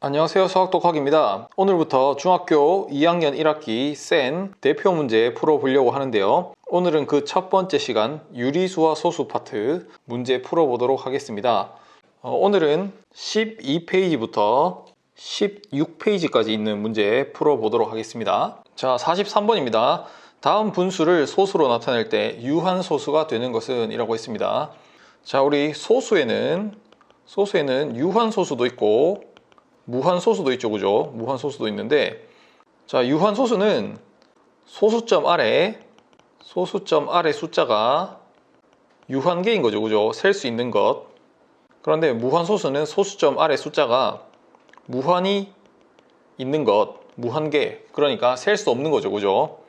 안녕하세요, 수학독학입니다. 오늘부터 중학교 2학년 1학기 센 대표 문제 풀어보려고 하는데요. 오늘은 그 첫 번째 시간 유리수와 소수 파트 문제 풀어보도록 하겠습니다. 오늘은 12페이지부터 16페이지까지 있는 문제 풀어보도록 하겠습니다. 자, 43번입니다. 다음 분수를 소수로 나타낼 때 유한소수가 되는 것은? 이라고 했습니다. 자, 우리 소수에는 유한소수도 있고 무한소수도 있죠, 그죠? 무한소수도 있는데, 자, 유한소수는 소수점 아래 숫자가 유한개인 거죠, 그죠? 셀 수 있는 것. 그런데 무한소수는 소수점 아래 숫자가 무한히 있는 것, 무한개. 그러니까 셀 수 없는 거죠, 그죠?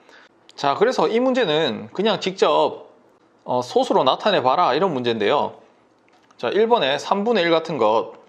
자, 그래서 이 문제는 그냥 직접 소수로 나타내 봐라, 이런 문제인데요. 자, 1번에 3분의 1 같은 것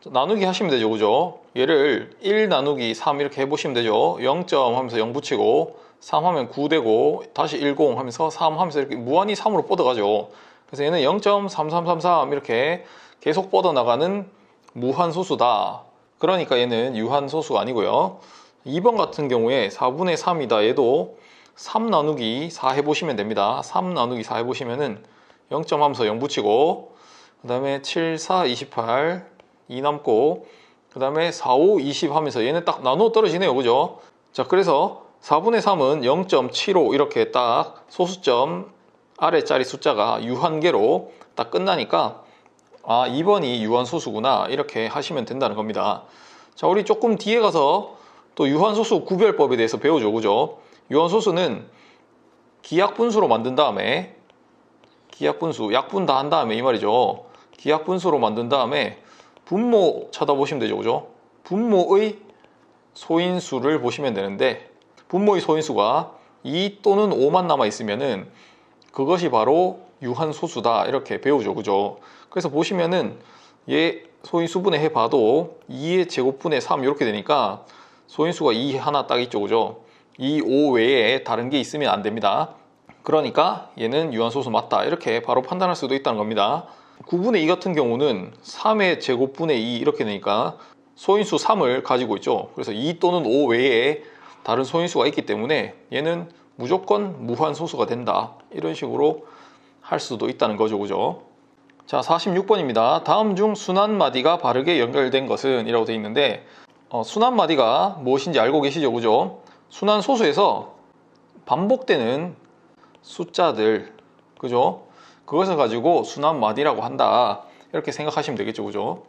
나누기 하시면 되죠, 그죠? 얘를 1 나누기 3 이렇게 해보시면 되죠. 0점 하면서 0 붙이고 3 하면 9 되고 다시 10 하면서 3 하면서 이렇게 무한히 3으로 뻗어가죠. 그래서 얘는 0.3333 이렇게 계속 뻗어나가는 무한소수다. 그러니까 얘는 유한소수가 아니고요. 2번 같은 경우에 4분의 3이다. 얘도 3 나누기 4 해보시면 됩니다. 3 나누기 4 해보시면은 0점 하면서 0 붙이고 그 다음에 7, 4, 28 2 남고 그 다음에 4, 5, 20 하면서 얘는 딱 나누어 떨어지네요, 그죠? 자, 그래서 4분의 3은 0.75 이렇게 딱 소수점 아래짜리 숫자가 유한계로 딱 끝나니까 2번이 유한소수구나 이렇게 하시면 된다는 겁니다. 자, 우리 조금 뒤에 가서 또 유한소수 구별법에 대해서 배우죠, 그죠? 유한소수는 기약분수로 만든 다음에 약분 다 한 다음에 이 말이죠. 기약분수로 만든 다음에 분모 찾아보시면 되죠, 그죠? 분모의 소인수를 보시면 되는데 분모의 소인수가 2 또는 5만 남아 있으면은 그것이 바로 유한소수다 이렇게 배우죠, 그죠? 그래서 보시면은 얘 소인수분해 해봐도 2의 제곱분의 3 이렇게 되니까 소인수가 2 하나 딱 있죠, 그죠? 2, 5 외에 다른 게 있으면 안 됩니다. 그러니까 얘는 유한소수 맞다 이렇게 바로 판단할 수도 있다는 겁니다. 9분의 2 같은 경우는 3의 제곱분의 2 이렇게 되니까 소인수 3을 가지고 있죠. 그래서 2 또는 5 외에 다른 소인수가 있기 때문에 얘는 무조건 무한소수가 된다. 이런 식으로 할 수도 있다는 거죠, 그죠? 자, 46번입니다. 다음 중 순환마디가 바르게 연결된 것은? 이라고 되어 있는데 순환마디가 무엇인지 알고 계시죠, 그죠? 순환소수에서 반복되는 숫자들, 그죠? 그것을 가지고 순환마디라고 한다 이렇게 생각하시면 되겠죠, 그죠?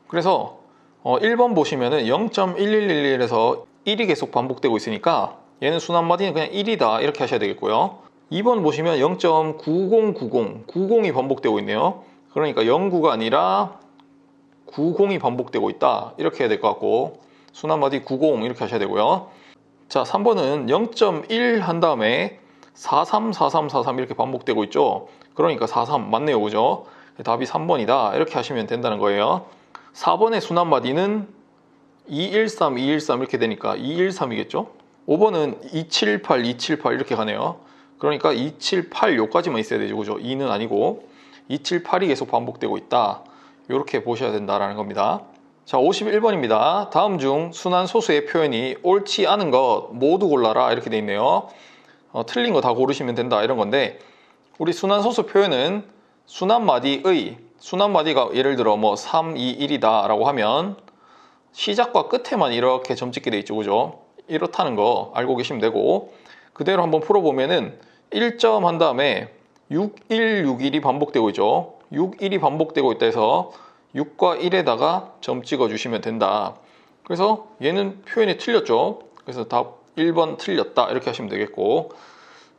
그래서 1번 보시면은 0.1111에서 1이 계속 반복되고 있으니까 얘는 순환마디는 그냥 1이다 이렇게 하셔야 되겠고요. 2번 보시면 0.9090 90이 반복되고 있네요. 그러니까 09가 아니라 90이 반복되고 있다 이렇게 해야 될 것 같고 순환마디 90 이렇게 하셔야 되고요. 자, 3번은 0.1 한 다음에 43, 43, 43 이렇게 반복되고 있죠. 그러니까 43 맞네요, 그죠? 답이 3번이다 이렇게 하시면 된다는 거예요. 4번의 순환마디는 213, 213 이렇게 되니까 213이겠죠? 5번은 278, 278 이렇게 가네요. 그러니까 278 요까지만 있어야 되죠, 그죠? 2는 아니고 278이 계속 반복되고 있다 이렇게 보셔야 된다는 겁니다. 자, 51번입니다. 다음 중 순환소수의 표현이 옳지 않은 것 모두 골라라 이렇게 돼 있네요. 틀린 거 다 고르시면 된다 이런 건데 우리 순환소수 표현은 순환마디가 예를 들어 뭐 3, 2, 1이다 라고 하면 시작과 끝에만 이렇게 점 찍게 돼 있죠, 그죠? 이렇다는 거 알고 계시면 되고 그대로 한번 풀어보면은 1점 한 다음에 6, 1, 6, 1이 반복되고 있죠. 6, 1이 반복되고 있다 해서 6과 1에다가 점 찍어 주시면 된다. 그래서 얘는 표현이 틀렸죠. 그래서 답 1번 틀렸다 이렇게 하시면 되겠고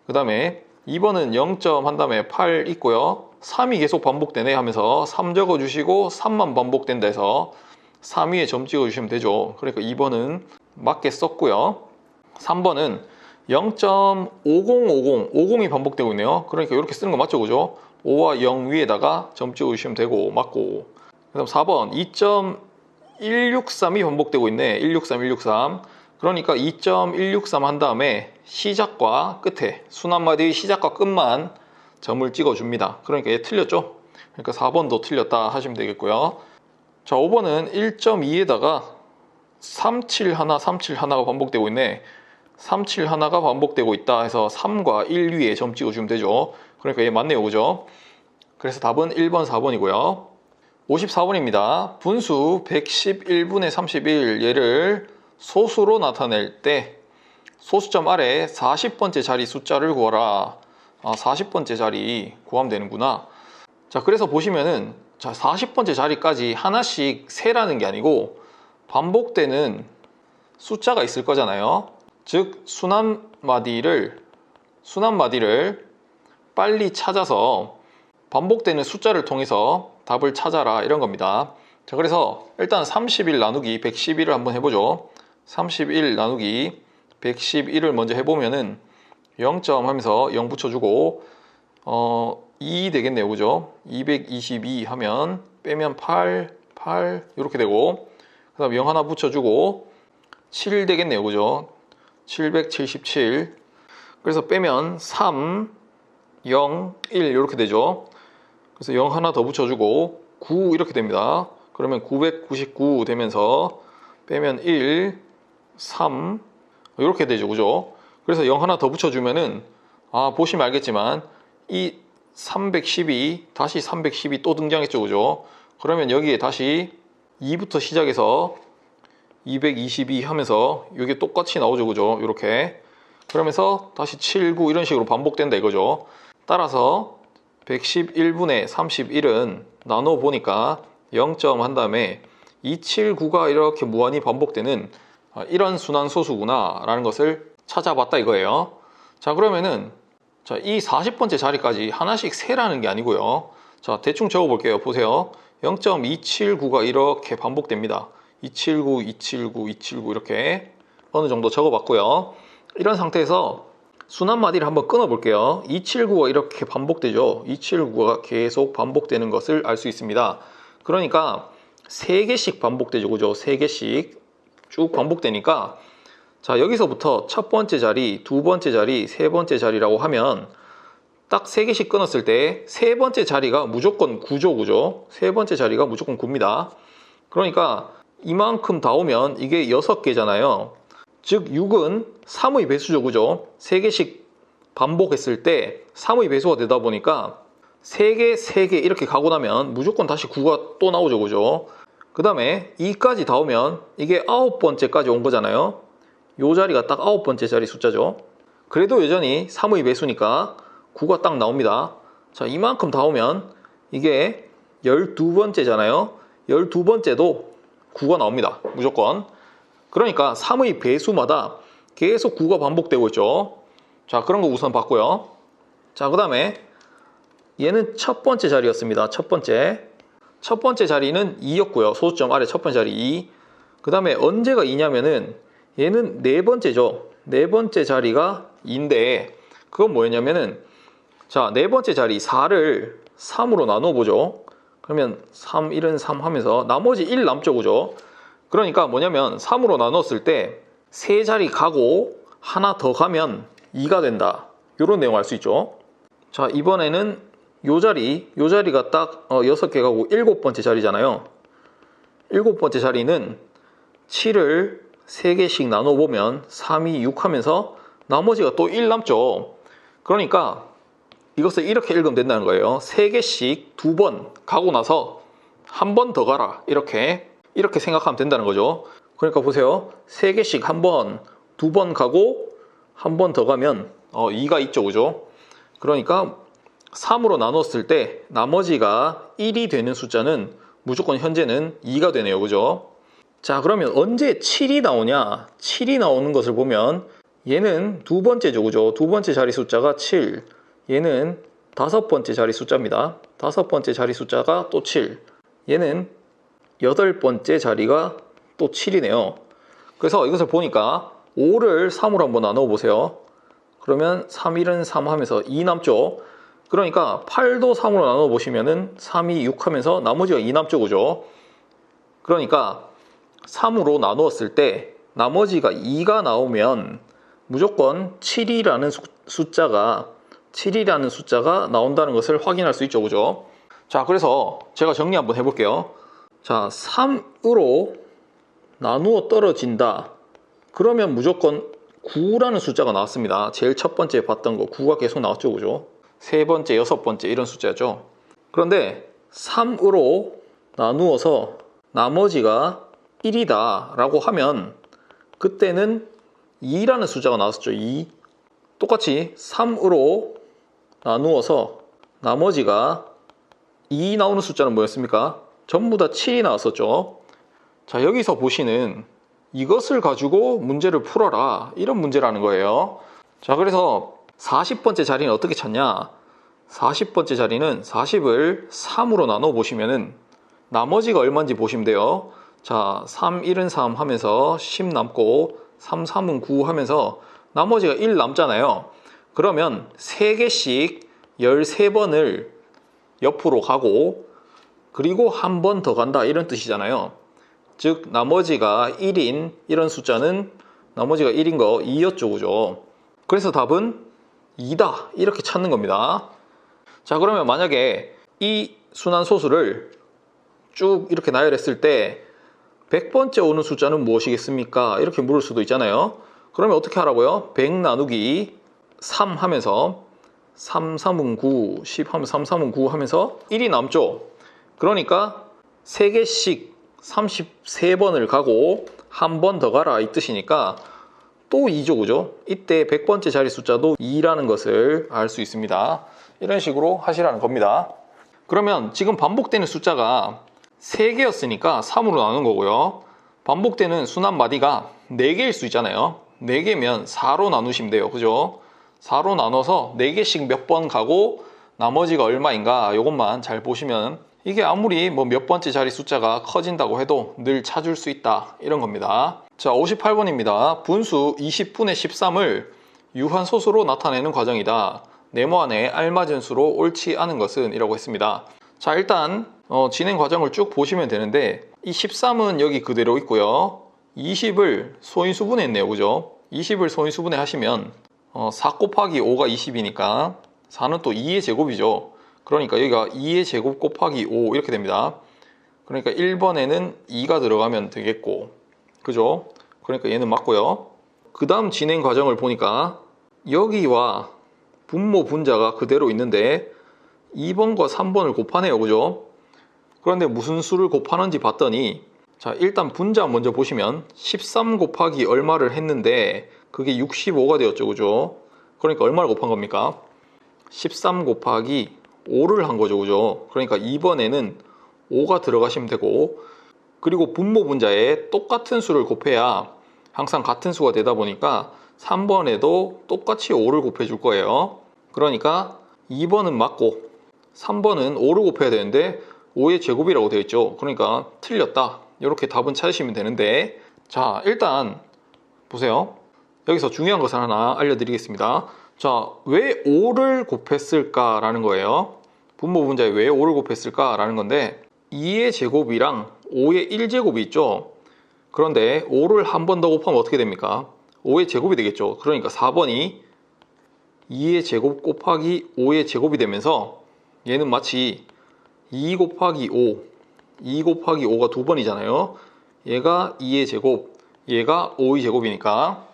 그 다음에 2번은 0점 한 다음에 8 있고요. 3이 계속 반복되네 하면서 3 적어주시고 3만 반복된다 해서 3 위에 점 찍어주시면 되죠. 그러니까 2번은 맞게 썼고요. 3번은 0.5050 50이 반복되고 있네요. 그러니까 이렇게 쓰는 거 맞죠, 그죠? 5와 0 위에다가 점 찍어주시면 되고 맞고 그 다음 4번 2.163이 반복되고 있네. 163, 163 그러니까 2.163 한 다음에 시작과 끝에 순환마디의 시작과 끝만 점을 찍어줍니다. 그러니까 얘 틀렸죠? 그러니까 4번도 틀렸다 하시면 되겠고요. 자, 5번은 1.2에다가 371, 371가 반복되고 있네. 371가 반복되고 있다 해서 3과 1 위에 점 찍어주면 되죠. 그러니까 얘 맞네요, 그죠? 그래서 답은 1번, 4번이고요. 54번입니다. 분수 111분의 31 얘를 소수로 나타낼 때 소수점 아래 40번째 자리 숫자를 구하라. 40번째 자리 구하면 되는구나. 자, 그래서 보시면은 자, 40번째 자리까지 하나씩 세라는 게 아니고 반복되는 숫자가 있을 거잖아요. 즉 순환마디를 빨리 찾아서 반복되는 숫자를 통해서 답을 찾아라 이런 겁니다. 자, 그래서 일단 31 나누기 111을 한번 해보죠. 31 나누기 111을 먼저 해보면은 0점 하면서 0 붙여주고 2 되겠네요, 그죠? 222 하면 빼면 8 이렇게 되고, 그 다음 0 하나 붙여주고 7 되겠네요, 그죠? 777. 그래서 빼면 3 0 1 이렇게 되죠. 그래서 0 하나 더 붙여주고 9 이렇게 됩니다. 그러면 999 되면서 빼면 1 3 이렇게 되죠, 그죠? 그래서 0 하나 더 붙여주면은 보시면 알겠지만 이 312 다시 312 또 등장했죠, 그죠? 그러면 여기에 다시 2부터 시작해서 222 하면서 이게 똑같이 나오죠, 그죠? 이렇게 그러면서 다시 7, 9 이런 식으로 반복된다 이거죠. 따라서 111분의 31은 나눠 보니까 0점 한 다음에 279가 이렇게 무한히 반복되는 이런 순환소수구나 라는 것을 찾아봤다 이거예요. 자, 그러면은 자, 이 40번째 자리까지 하나씩 세라는 게 아니고요. 자, 대충 적어 볼게요. 보세요. 0.279가 이렇게 반복됩니다. 279, 279, 279 이렇게 어느 정도 적어 봤고요. 이런 상태에서 순환마디를 한번 끊어 볼게요. 279가 이렇게 반복되죠. 279가 계속 반복되는 것을 알 수 있습니다. 그러니까 3개씩 반복되죠, 그죠? 3개씩 쭉 반복되니까 자, 여기서부터 첫 번째 자리, 두 번째 자리, 세 번째 자리라고 하면 딱 3개씩 끊었을 때 세 번째 자리가 무조건 9죠, 그죠? 세 번째 자리가 무조건 9입니다. 그러니까 이만큼 다 오면 이게 6개잖아요. 즉 6은 3의 배수죠, 그죠? 3개씩 반복했을 때 3의 배수가 되다 보니까 3개, 3개 이렇게 가고 나면 무조건 다시 9가 또 나오죠, 그죠? 그 다음에 2까지 다 오면 이게 9번째까지 온 거잖아요. 요 자리가 딱 9번째 자리 숫자죠. 그래도 여전히 3의 배수니까 9가 딱 나옵니다. 자, 이만큼 다 오면 이게 12번째잖아요. 12번째도 9가 나옵니다, 무조건. 그러니까 3의 배수마다 계속 9가 반복되고 있죠. 자, 그런 거 우선 봤고요. 자, 그 다음에 얘는 첫 번째 자리였습니다. 첫 번째 자리는 2였고요. 소수점 아래 첫 번째 자리 2. 그 다음에 언제가 2냐면은 얘는 네 번째죠. 네 번째 자리가 2인데 그건 뭐였냐면은 자, 네 번째 자리 4를 3으로 나눠 보죠. 그러면 3, 1은 3 하면서 나머지 1 남죠, 그죠? 그러니까 뭐냐면 3으로 나눴을 때 세 자리 가고 하나 더 가면 2가 된다. 이런 내용 알 수 있죠. 자, 이번에는 요 자리가 딱 6개 가고 7번째 자리잖아요. 7번째 자리는 7을 3개씩 나눠보면 3, 2, 6 하면서 나머지가 또 1 남죠. 그러니까 이것을 이렇게 읽으면 된다는 거예요. 3개씩 2번 가고 나서 한 번 더 가라. 이렇게 생각하면 된다는 거죠. 그러니까 보세요. 3개씩 한 번, 2번 가고 한 번 더 가면 2가 있죠, 그죠? 그러니까 3으로 나눴을 때 나머지가 1이 되는 숫자는 무조건 현재는 2가 되네요, 그죠? 자, 그러면 언제 7이 나오냐? 7이 나오는 것을 보면 얘는 두 번째죠, 그죠? 두 번째 자리 숫자가 7. 얘는 5번째 자리 숫자입니다. 5번째 자리 숫자가 또 7. 얘는 8번째 자리가 또 7이네요. 그래서 이것을 보니까 5를 3으로 한번 나눠 보세요. 그러면 3, 1은 3 하면서 2 남죠. 그러니까 8도 3으로 나눠 보시면은 3, 2, 6 하면서 나머지가 2 남죠, 그죠? 그러니까 3으로 나누었을 때 나머지가 2가 나오면 무조건 7이라는 숫자가 나온다는 것을 확인할 수 있죠, 그죠? 자, 그래서 제가 정리 한번 해볼게요. 자, 3으로 나누어 떨어진다. 그러면 무조건 9라는 숫자가 나왔습니다. 제일 첫 번째 봤던 거 9가 계속 나왔죠, 그죠? 세 번째, 여섯 번째 이런 숫자죠. 그런데 3으로 나누어서 나머지가 1이다 라고 하면 그때는 2라는 숫자가 나왔었죠. 2. 똑같이 3으로 나누어서 나머지가 2 나오는 숫자는 뭐였습니까? 전부 다 7이 나왔었죠. 자, 여기서 보시는 이것을 가지고 문제를 풀어라, 이런 문제라는 거예요. 자, 그래서 40번째 자리는 어떻게 찾냐? 40번째 자리는 40을 3으로 나눠 보시면은 나머지가 얼마인지 보시면 돼요. 자, 3, 1은 3 하면서 10 남고 3, 3은 9 하면서 나머지가 1 남잖아요. 그러면 3개씩 13번을 옆으로 가고 그리고 한 번 더 간다, 이런 뜻이잖아요. 즉 나머지가 1인 이런 숫자는 나머지가 1인 거 2였죠, 그죠? 그래서 답은 2다, 이렇게 찾는 겁니다. 자, 그러면 만약에 이 순환소수를 쭉 이렇게 나열했을 때 100번째 오는 숫자는 무엇이겠습니까? 이렇게 물을 수도 있잖아요. 그러면 어떻게 하라고요? 100 나누기 3 하면서 3, 3은 9, 10 하면 3, 3은 9 하면서 1이 남죠. 그러니까 3개씩 33번을 가고 한 번 더 가라, 이 뜻이니까 또 2죠, 그죠? 이때 100번째 자리 숫자도 2라는 것을 알 수 있습니다. 이런 식으로 하시라는 겁니다. 그러면 지금 반복되는 숫자가 3개였으니까 3으로 나눈 거고요. 반복되는 순환 마디가 4개일 수 있잖아요. 4개면 4로 나누시면 돼요, 그죠? 4로 나눠서 4개씩 몇 번 가고 나머지가 얼마인가, 이것만 잘 보시면 이게 아무리 뭐 몇 번째 자리 숫자가 커진다고 해도 늘 찾을 수 있다, 이런 겁니다. 자, 58번입니다. 분수 20분의 13을 유한소수로 나타내는 과정이다. 네모 안에 알맞은 수로 옳지 않은 것은, 이라고 했습니다. 자, 일단 진행 과정을 쭉 보시면 되는데 이 13은 여기 그대로 있고요. 20을 소인수분해 했네요, 그죠? 20을 소인수분해 하시면 4 곱하기 5가 20이니까 4는 또 2의 제곱이죠. 그러니까 여기가 2의 제곱 곱하기 5 이렇게 됩니다. 그러니까 1번에는 2가 들어가면 되겠고, 그죠? 그러니까 얘는 맞고요. 그 다음 진행 과정을 보니까 여기와 분모 분자가 그대로 있는데 2번과 3번을 곱하네요, 그죠? 그런데 무슨 수를 곱하는지 봤더니, 자, 일단 분자 먼저 보시면 13 곱하기 얼마를 했는데 그게 65가 되었죠, 그죠? 그러니까 얼마를 곱한 겁니까? 13 곱하기 5를 한 거죠, 그죠? 그러니까 2번에는 5가 들어가시면 되고, 그리고 분모 분자에 똑같은 수를 곱해야 항상 같은 수가 되다 보니까 3번에도 똑같이 5를 곱해 줄 거예요. 그러니까 2번은 맞고 3번은 5를 곱해야 되는데 5의 제곱이라고 되어 있죠. 그러니까 틀렸다, 이렇게 답은 찾으시면 되는데, 자, 일단 보세요. 여기서 중요한 것을 하나 알려드리겠습니다. 자, 왜 5를 곱했을까 라는 거예요. 분모 분자에 왜 5를 곱했을까 라는 건데 2의 제곱이랑 5의 1제곱이 있죠. 그런데 5를 한 번 더 곱하면 어떻게 됩니까? 5의 제곱이 되겠죠. 그러니까 4번이 2의 제곱 곱하기 5의 제곱이 되면서 얘는 마치 2 곱하기 5, 2 곱하기 5가 두 번이잖아요. 얘가 2의 제곱, 얘가 5의 제곱이니까,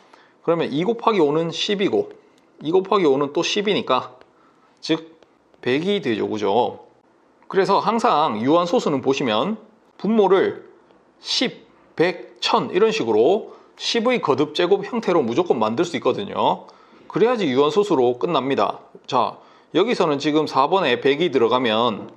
그러면 2 곱하기 5는 10이고 2 곱하기 5는 또 10이니까 즉 100이 되죠, 그죠? 그래서 항상 유한소수는 보시면 분모를 10, 100, 1000 이런 식으로 10의 거듭제곱 형태로 무조건 만들 수 있거든요. 그래야지 유한소수로 끝납니다. 자, 여기서는 지금 4번에 100이 들어가면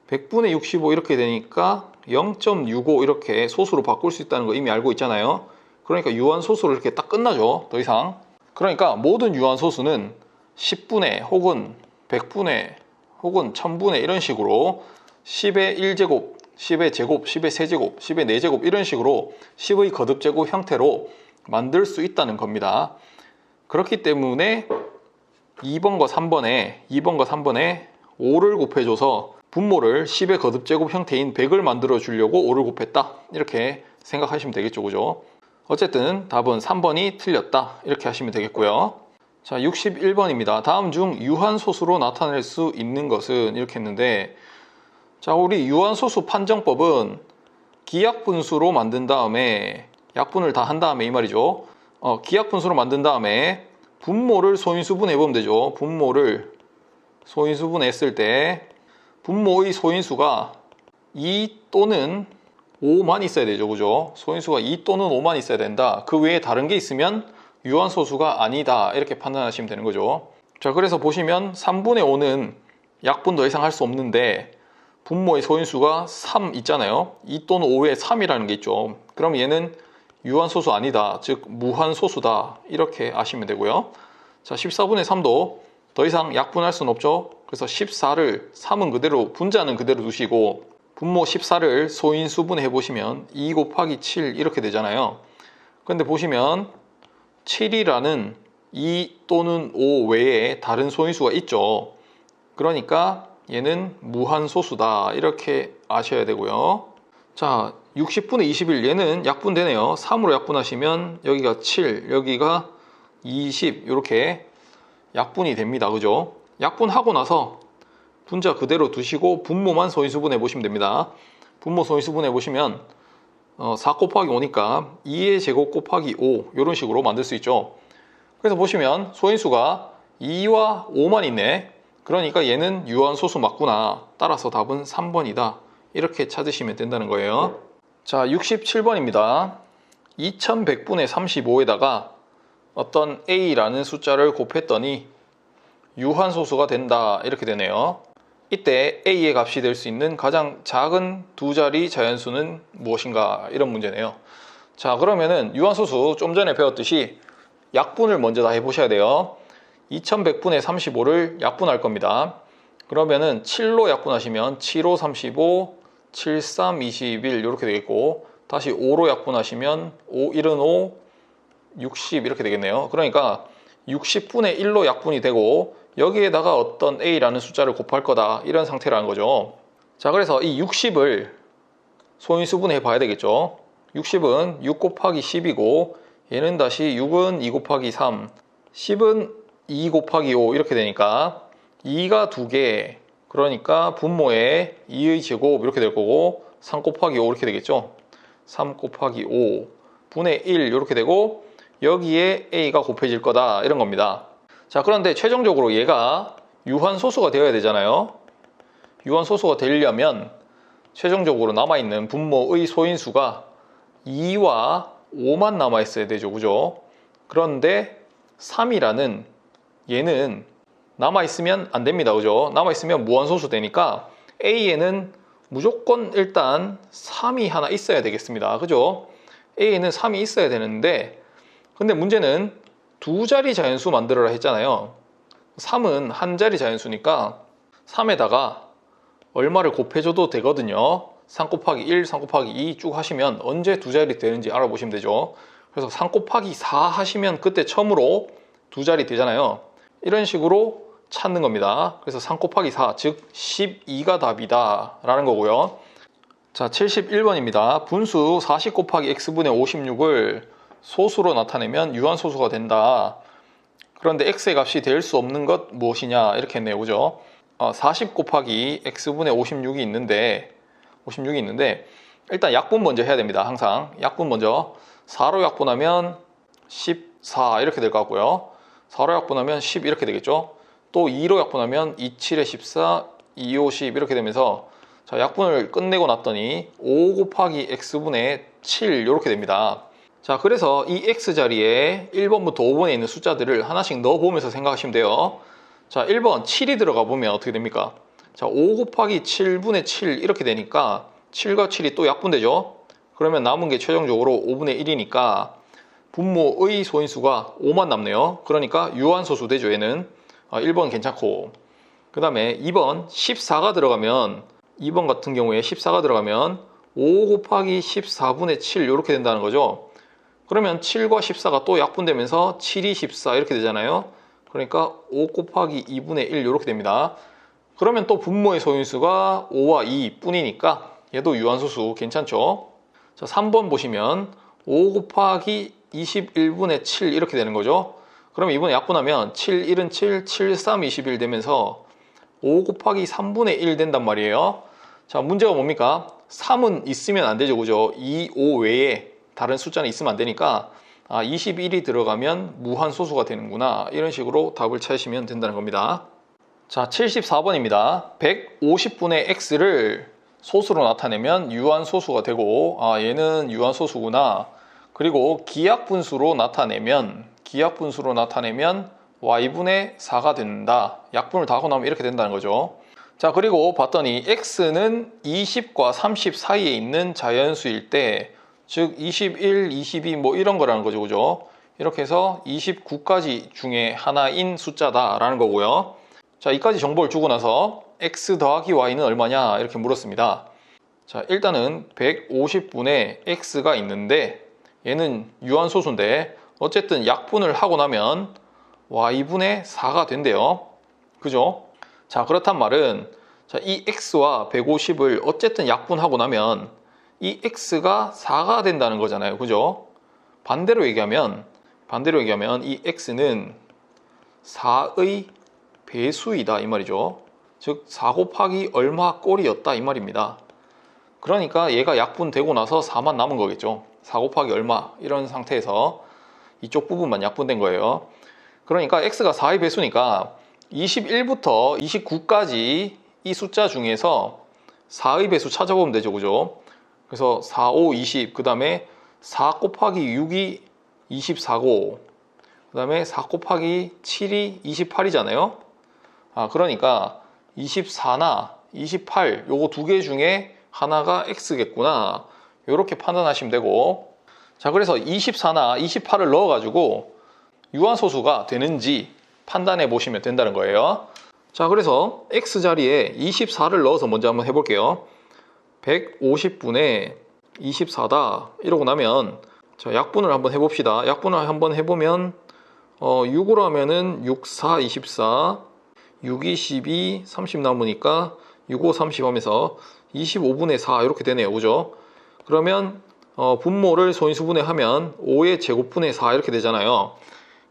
100분의 65 이렇게 되니까 0.65 이렇게 소수로 바꿀 수 있다는 거 이미 알고 있잖아요. 그러니까 유한소수로 이렇게 딱 끝나죠, 더 이상. 그러니까 모든 유한소수는 10분의 혹은 100분의 혹은 1000분의 이런 식으로 10의 1제곱, 10의 제곱, 10의 세제곱, 10의 4제곱 이런 식으로 10의 거듭제곱 형태로 만들 수 있다는 겁니다. 그렇기 때문에 2번과 3번에 5를 곱해줘서 분모를 10의 거듭제곱 형태인 100을 만들어 주려고 5를 곱했다, 이렇게 생각하시면 되겠죠, 그죠? 어쨌든 답은 3번이 틀렸다, 이렇게 하시면 되겠고요. 자, 61번입니다. 다음 중 유한소수로 나타낼 수 있는 것은, 이렇게 했는데, 자, 우리 유한소수 판정법은 기약분수로 만든 다음에 약분을 다 한 다음에 이 말이죠. 기약분수로 만든 다음에 분모를 소인수분해 보면 되죠. 분모를 소인수분했을 때 분모의 소인수가 2 또는 5만 있어야 되죠. 그죠? 소인수가 2 또는 5만 있어야 된다. 그 외에 다른 게 있으면 유한소수가 아니다. 이렇게 판단하시면 되는 거죠. 자, 그래서 보시면 3분의 5는 약분 더 이상 할 수 없는데 분모의 소인수가 3 있잖아요. 2 또는 5에 3이라는 게 있죠. 그럼 얘는 유한소수 아니다. 즉 무한소수다. 이렇게 아시면 되고요. 자, 14분의 3도 더 이상 약분할 수는 없죠. 그래서 14를 3은 그대로 분자는 그대로 두시고 분모 14를 소인수분해 보시면 2 곱하기 7 이렇게 되잖아요. 근데 보시면 7이라는 2 또는 5 외에 다른 소인수가 있죠. 그러니까 얘는 무한소수다. 이렇게 아셔야 되고요. 자, 60분의 21 얘는 약분되네요. 3으로 약분하시면 여기가 7, 여기가 20 이렇게 약분이 됩니다. 그죠? 약분하고 나서 분자 그대로 두시고 분모만 소인수분해 보시면 됩니다. 분모 소인수분해 보시면 4 곱하기 5니까 2의 제곱 곱하기 5 이런 식으로 만들 수 있죠. 그래서 보시면 소인수가 2와 5만 있네. 그러니까 얘는 유한소수 맞구나. 따라서 답은 3번이다. 이렇게 찾으시면 된다는 거예요. 자, 67번입니다. 2100분의 35에다가 어떤 A라는 숫자를 곱했더니 유한소수가 된다. 이렇게 되네요. 이때 A의 값이 될 수 있는 가장 작은 두 자리 자연수는 무엇인가? 이런 문제네요. 자, 그러면은 유한소수 좀 전에 배웠듯이 약분을 먼저 다 해보셔야 돼요. 2100분의 35를 약분할 겁니다. 그러면은 7로 약분하시면 7, 5, 35, 7, 3, 21 이렇게 되겠고 다시 5로 약분하시면 5, 1은 5, 60 이렇게 되겠네요. 그러니까 60분의 1로 약분이 되고 여기에다가 어떤 A라는 숫자를 곱할 거다 이런 상태라는 거죠. 자, 그래서 이 60을 소인수분해 봐야 되겠죠. 60은 6 곱하기 10이고 얘는 다시 6은 2 곱하기 3, 10은 2 곱하기 5 이렇게 되니까 2가 2개, 그러니까 분모에 2의 제곱 이렇게 될 거고 3 곱하기 5 이렇게 되겠죠. 3 곱하기 5 분의 1 이렇게 되고 여기에 A가 곱해질 거다 이런 겁니다. 자, 그런데 최종적으로 얘가 유한소수가 되어야 되잖아요. 유한소수가 되려면 최종적으로 남아있는 분모의 소인수가 2와 5만 남아있어야 되죠. 그죠? 그런데 3이라는 얘는 남아있으면 안 됩니다. 그죠? 남아있으면 무한소수 되니까 A에는 무조건 일단 3이 하나 있어야 되겠습니다. 그죠? A에는 3이 있어야 되는데 근데 문제는 두 자리 자연수 만들어라 했잖아요. 3은 한 자리 자연수니까 3에다가 얼마를 곱해줘도 되거든요. 3 곱하기 1, 3 곱하기 2 쭉 하시면 언제 두 자리 되는지 알아보시면 되죠. 그래서 3 곱하기 4 하시면 그때 처음으로 두 자리 되잖아요. 이런 식으로 찾는 겁니다. 그래서 3 곱하기 4, 즉 12가 답이다 라는 거고요. 자, 71번입니다. 분수 40 곱하기 x분의 56을 소수로 나타내면 유한소수가 된다. 그런데 x의 값이 될 수 없는 것 무엇이냐 이렇게 했네요. 그죠? 40 곱하기 x분의 56이 있는데 일단 약분 먼저 해야 됩니다. 항상 약분 먼저 4로 약분하면 14 이렇게 될 것 같고요. 4로 약분하면 10 이렇게 되겠죠. 또 2로 약분하면 2, 7에 14, 2, 5, 10 이렇게 되면서 자, 약분을 끝내고 났더니 5 곱하기 x분의 7 이렇게 됩니다. 자, 그래서 이 x자리에 1번부터 5번에 있는 숫자들을 하나씩 넣어보면서 생각하시면 돼요. 자, 1번 7이 들어가 보면 어떻게 됩니까? 자, 5 곱하기 7분의 7 이렇게 되니까 7과 7이 또 약분되죠. 그러면 남은 게 최종적으로 5분의 1이니까 분모의 소인수가 5만 남네요. 그러니까 유한소수 되죠. 얘는 1번 괜찮고 그 다음에 2번 14가 들어가면 2번 같은 경우에 14가 들어가면 5 곱하기 14분의 7 이렇게 된다는 거죠. 그러면 7과 14가 또 약분되면서 7이 14 이렇게 되잖아요. 그러니까 5 곱하기 2분의 1 이렇게 됩니다. 그러면 또 분모의 소인수가 5와 2 뿐이니까 얘도 유한소수 괜찮죠. 자, 3번 보시면 5 곱하기 21분의 7 이렇게 되는 거죠. 그럼 이번에 약분하면 7, 1은 7, 7, 3, 21 되면서 5 곱하기 3분의 1 된단 말이에요. 자, 문제가 뭡니까? 3은 있으면 안 되죠, 그죠? 2, 5 외에 다른 숫자는 있으면 안 되니까 21이 들어가면 무한소수가 되는구나, 이런 식으로 답을 찾으시면 된다는 겁니다. 자, 74번입니다. 150분의 x를 소수로 나타내면 유한소수가 되고, 얘는 유한소수구나. 그리고 기약분수로 나타내면 y분의 4가 된다. 약분을 다 하고 나면 이렇게 된다는 거죠. 자, 그리고 봤더니 x는 20과 30 사이에 있는 자연수일 때, 즉 21, 22 뭐 이런 거라는 거죠, 그죠? 이렇게 해서 29까지 중에 하나인 숫자다라는 거고요. 자, 이까지 정보를 주고 나서 x 더하기 y는 얼마냐 이렇게 물었습니다. 자, 일단은 150분의 x가 있는데 얘는 유한소수인데 어쨌든 약분을 하고 나면 y분의 4가 된대요. 그죠? 자, 그렇단 말은 이 x와 150을 어쨌든 약분하고 나면 이 x가 4가 된다는 거잖아요. 그죠? 반대로 얘기하면 이 x는 4의 배수이다 이 말이죠. 즉 4 곱하기 얼마 꼴이었다 이 말입니다. 그러니까 얘가 약분되고 나서 4만 남은 거겠죠. 4 곱하기 얼마 이런 상태에서 이쪽 부분만 약분된 거예요. 그러니까 x가 4의 배수니까 21부터 29까지 이 숫자 중에서 4의 배수 찾아보면 되죠, 그죠? 그래서 4, 5, 20, 그 다음에 4 곱하기 6이 24고, 그 다음에 4 곱하기 7이 28이잖아요. 그러니까 24나 28 요거 두 개 중에 하나가 x겠구나, 이렇게 판단하시면 되고, 자, 그래서 24나 28을 넣어가지고 유한소수가 되는지 판단해 보시면 된다는 거예요. 자, 그래서 x 자리에 24를 넣어서 먼저 한번 해볼게요. 150분의 24다 이러고 나면, 자, 약분을 한번 해봅시다. 약분을 한번 해보면 6으로 하면은 6, 4, 24, 6, 2, 12, 30 남으니까 6, 5, 30 하면서 25분의 4 이렇게 되네요, 그죠? 그러면 분모를 소인수분해 하면 5의 제곱분의 4 이렇게 되잖아요.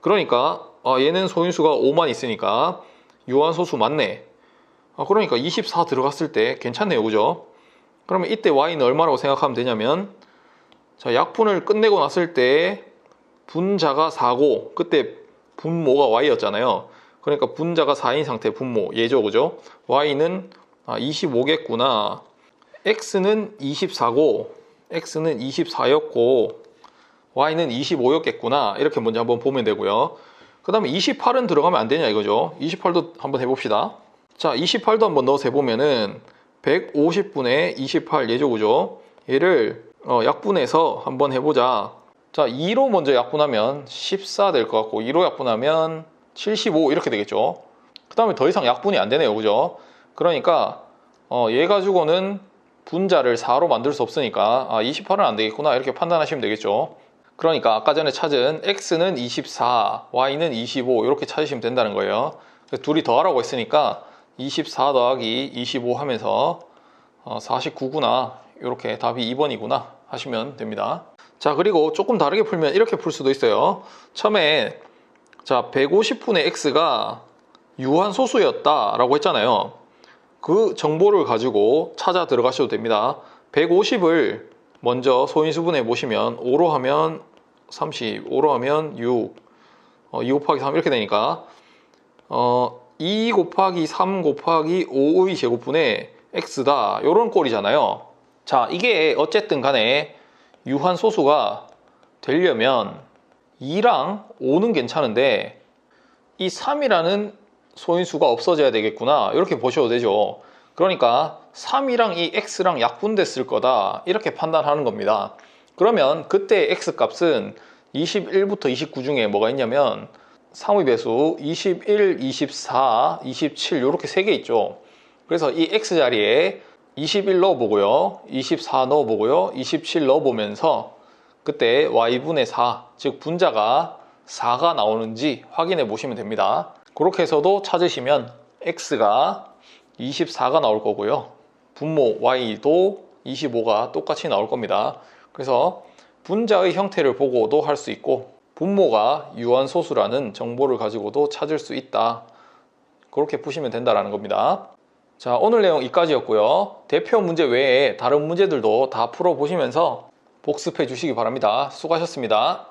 그러니까 얘는 소인수가 5만 있으니까 유한소수 맞네. 그러니까 24 들어갔을 때 괜찮네요, 그죠? 그러면 이때 y는 얼마라고 생각하면 되냐면, 자, 약분을 끝내고 났을 때 분자가 4고 그때 분모가 y였잖아요. 그러니까 분자가 4인 상태 분모 얘죠, 그죠? y는 25겠구나. x는 24고 x는 24였고 y는 25였겠구나, 이렇게 먼저 한번 보면 되고요. 그 다음에 28은 들어가면 안 되냐 이거죠. 28도 한번 해봅시다. 자, 28도 한번 넣어서 해보면은 150분의 28 얘죠, 그죠? 얘를 약분해서 한번 해보자. 자, 2로 먼저 약분하면 14 될 것 같고 2로 약분하면 75 이렇게 되겠죠. 그 다음에 더 이상 약분이 안 되네요, 그죠? 그러니까 얘 가지고는 분자를 4로 만들 수 없으니까 28은 안 되겠구나, 이렇게 판단하시면 되겠죠. 그러니까 아까 전에 찾은 x는 24, y는 25 이렇게 찾으시면 된다는 거예요. 둘이 더하라고 했으니까 24 더하기 25 하면서 49구나, 이렇게 답이 2번이구나 하시면 됩니다. 자, 그리고 조금 다르게 풀면 이렇게 풀 수도 있어요. 처음에 자, 150분의 x가 유한소수였다 라고 했잖아요. 그 정보를 가지고 찾아 들어가셔도 됩니다. 150을 먼저 소인수분해 보시면 5로 하면 30, 5로 하면 6, 2 곱하기 3 이렇게 되니까 2 곱하기 3 곱하기 5의 제곱분의 x다, 요런 꼴이잖아요. 자, 이게 어쨌든 간에 유한소수가 되려면 2랑 5는 괜찮은데 이 3이라는 소인수가 없어져야 되겠구나, 이렇게 보셔도 되죠. 그러니까 3이랑 이 x랑 약분됐을 거다, 이렇게 판단하는 겁니다. 그러면 그때 x 값은 21부터 29 중에 뭐가 있냐면 상위 배수 21, 24, 27 이렇게 3개 있죠. 그래서 이 x 자리에 21 넣어보고요, 24 넣어보고요, 27 넣어보면서 그때 y분의 4, 즉 분자가 4가 나오는지 확인해 보시면 됩니다. 그렇게 해서도 찾으시면 x가 24가 나올 거고요, 분모 y도 25가 똑같이 나올 겁니다. 그래서 분자의 형태를 보고도 할 수 있고 분모가 유한소수라는 정보를 가지고도 찾을 수 있다, 그렇게 푸시면 된다는 겁니다. 자, 오늘 내용 여기까지였고요. 대표 문제 외에 다른 문제들도 다 풀어보시면서 복습해 주시기 바랍니다. 수고하셨습니다.